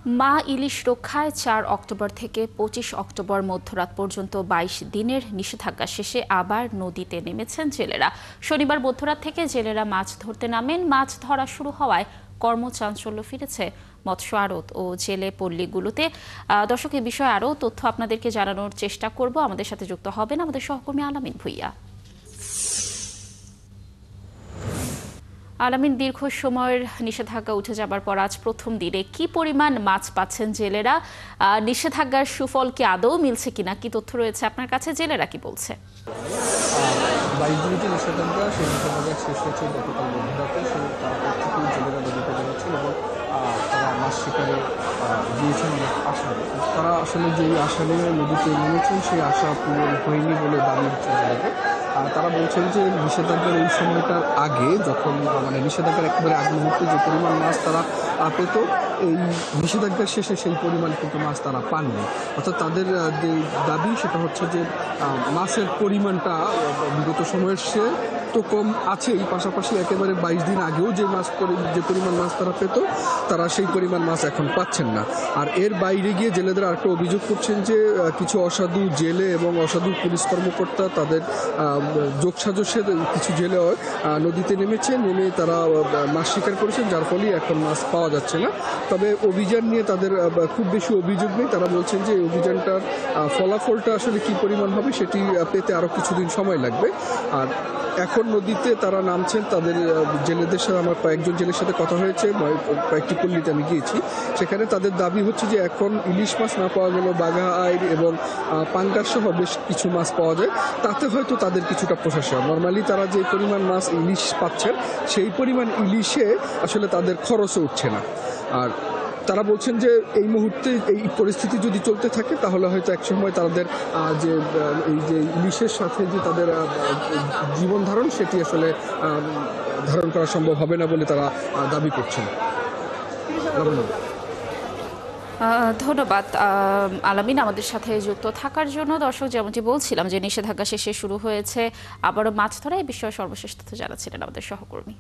মা ইলিশ রক্ষায় ৪ অক্টোবর থেকে ২৫ অক্টোবর মধ্যরাত পর্যন্ত ২২ দিনের নিষেধাজ্ঞা শেষে আবার নদীতে নেমেছেন জেলেরা। শনিবার মধ্যরাত থেকে জেলেরা মাছ ধরতে নামেন। মাছ ধরা শুরু হওয়ায় কর্মচাঞ্চল্য ফিরেছে মৎস্য আড়ত ও জেলে পল্লীগুলোতে। দর্শক, এই বিষয়ে আরও তথ্য আপনাদেরকে জানানোর চেষ্টা করব। আমাদের সাথে যুক্ত হবেন আমাদের সহকর্মী আলামিন ভুইয়া। আলামিন, দীর্ঘ সময়ের নিষেধাজ্ঞা উঠে যাবার পর আজ প্রথম দিনে কি পরিমাণ মাছ পাচ্ছেন জেলেরা? নিষেধাজ্ঞার সুফল কি আদৌ মিলছে কিনা, কি তথ্য রয়েছে আপনার কাছে? জেলেরা কি বলছে? 22 দিনের যে নিষেধাজ্ঞা, সেই নিষেধাজ্ঞা শেষ হয়েছে গতকাল মধ্যরাতে। সেই তারপর থেকেই জেলেরা নদীতে নেমেছেন এবং তারা মাছ শিকারে গিয়েছেন অনেক আশা। তারা আসলে যেই আশা নিয়ে নদীতে নেমেছেন সেই আশা পূরণ হয়নি বলে দাবি হচ্ছে জেলেদের। তারা বলছেন যে নিষেধাজ্ঞার এই সময়টার আগে, যখন নিষেধাজ্ঞার একেবারে আগ মুহূর্তে যে পরিমাণ মাছ তারা পেত, এই নিষেধাজ্ঞার শেষে সেই পরিমাণ কিন্তু মাছ তারা পাননি। অর্থাৎ তাদের যে দাবি সেটা হচ্ছে যে মাছের পরিমাণটা বিগত সময়ের সে তো কম আছেই, পাশাপাশি একেবারে 22 দিন আগেও যে পরিমাণ মাছ তারা পেত, তারা সেই পরিমাণ মাছ এখন পাচ্ছেন না। আর এর বাইরে গিয়ে জেলেদের আরেকটা অভিযোগ করছেন যে কিছু অসাধু জেলে এবং অসাধু পুলিশ কর্মকর্তা তাদের যোগসাজশে কিছু জেলে নদীতে নেমে তারা মাছ শিকার করেছেন, যার ফলে এখন মাছ পাওয়া যাচ্ছে না। তবে অভিযান নিয়ে তাদের খুব বেশি অভিযোগ নেই। তারা বলছেন যে এই অভিযানটার ফলাফলটা আসলে কি পরিমাণ হবে সেটি পেতে আরও কিছুদিন সময় লাগবে। আর এখন নদীতে তারা নামছেন, তাদের জেলেদের সাথে আমার কয়েকজন জেলের সাথে কথা হয়েছে, কয়েকটি পল্লীতে আমি গিয়েছি। সেখানে তাদের দাবি হচ্ছে যে এখন ইলিশ মাছ না পাওয়া গেলেও বাঘা আইড় এবং পাঙ্গাস সহ বেশ কিছু মাছ পাওয়া যায়, তাতে হয়তো তাদের কিছুটা প্রশাসন। নর্মালি তারা যে পরিমাণ মাছ ইলিশ পাচ্ছেন সেই পরিমাণ ইলিশে আসলে তাদের খরচও উঠছে না। আর তারা বলছেন যে এই মুহূর্তে এই পরিস্থিতি যদি চলতে থাকে তাহলে হয়তো একসময় তাদের যে এই যে ইলিশের সাথে যে তাদের জীবন ধারণ সেটি আসলে ধারণ করা সম্ভব হবে না বলে তারা দাবি করছেন। ধন্যবাদ আলামিন আমাদের সাথে যুক্ত থাকার জন্য। দর্শক, যেমনটি বলছিলাম যে নিষেধাজ্ঞা শেষে শুরু হয়েছে আবারও মাছ ধরা, এই বিষয়ে সর্বশেষ তথ্য জানাচ্ছিলেন আমাদের সহকর্মী।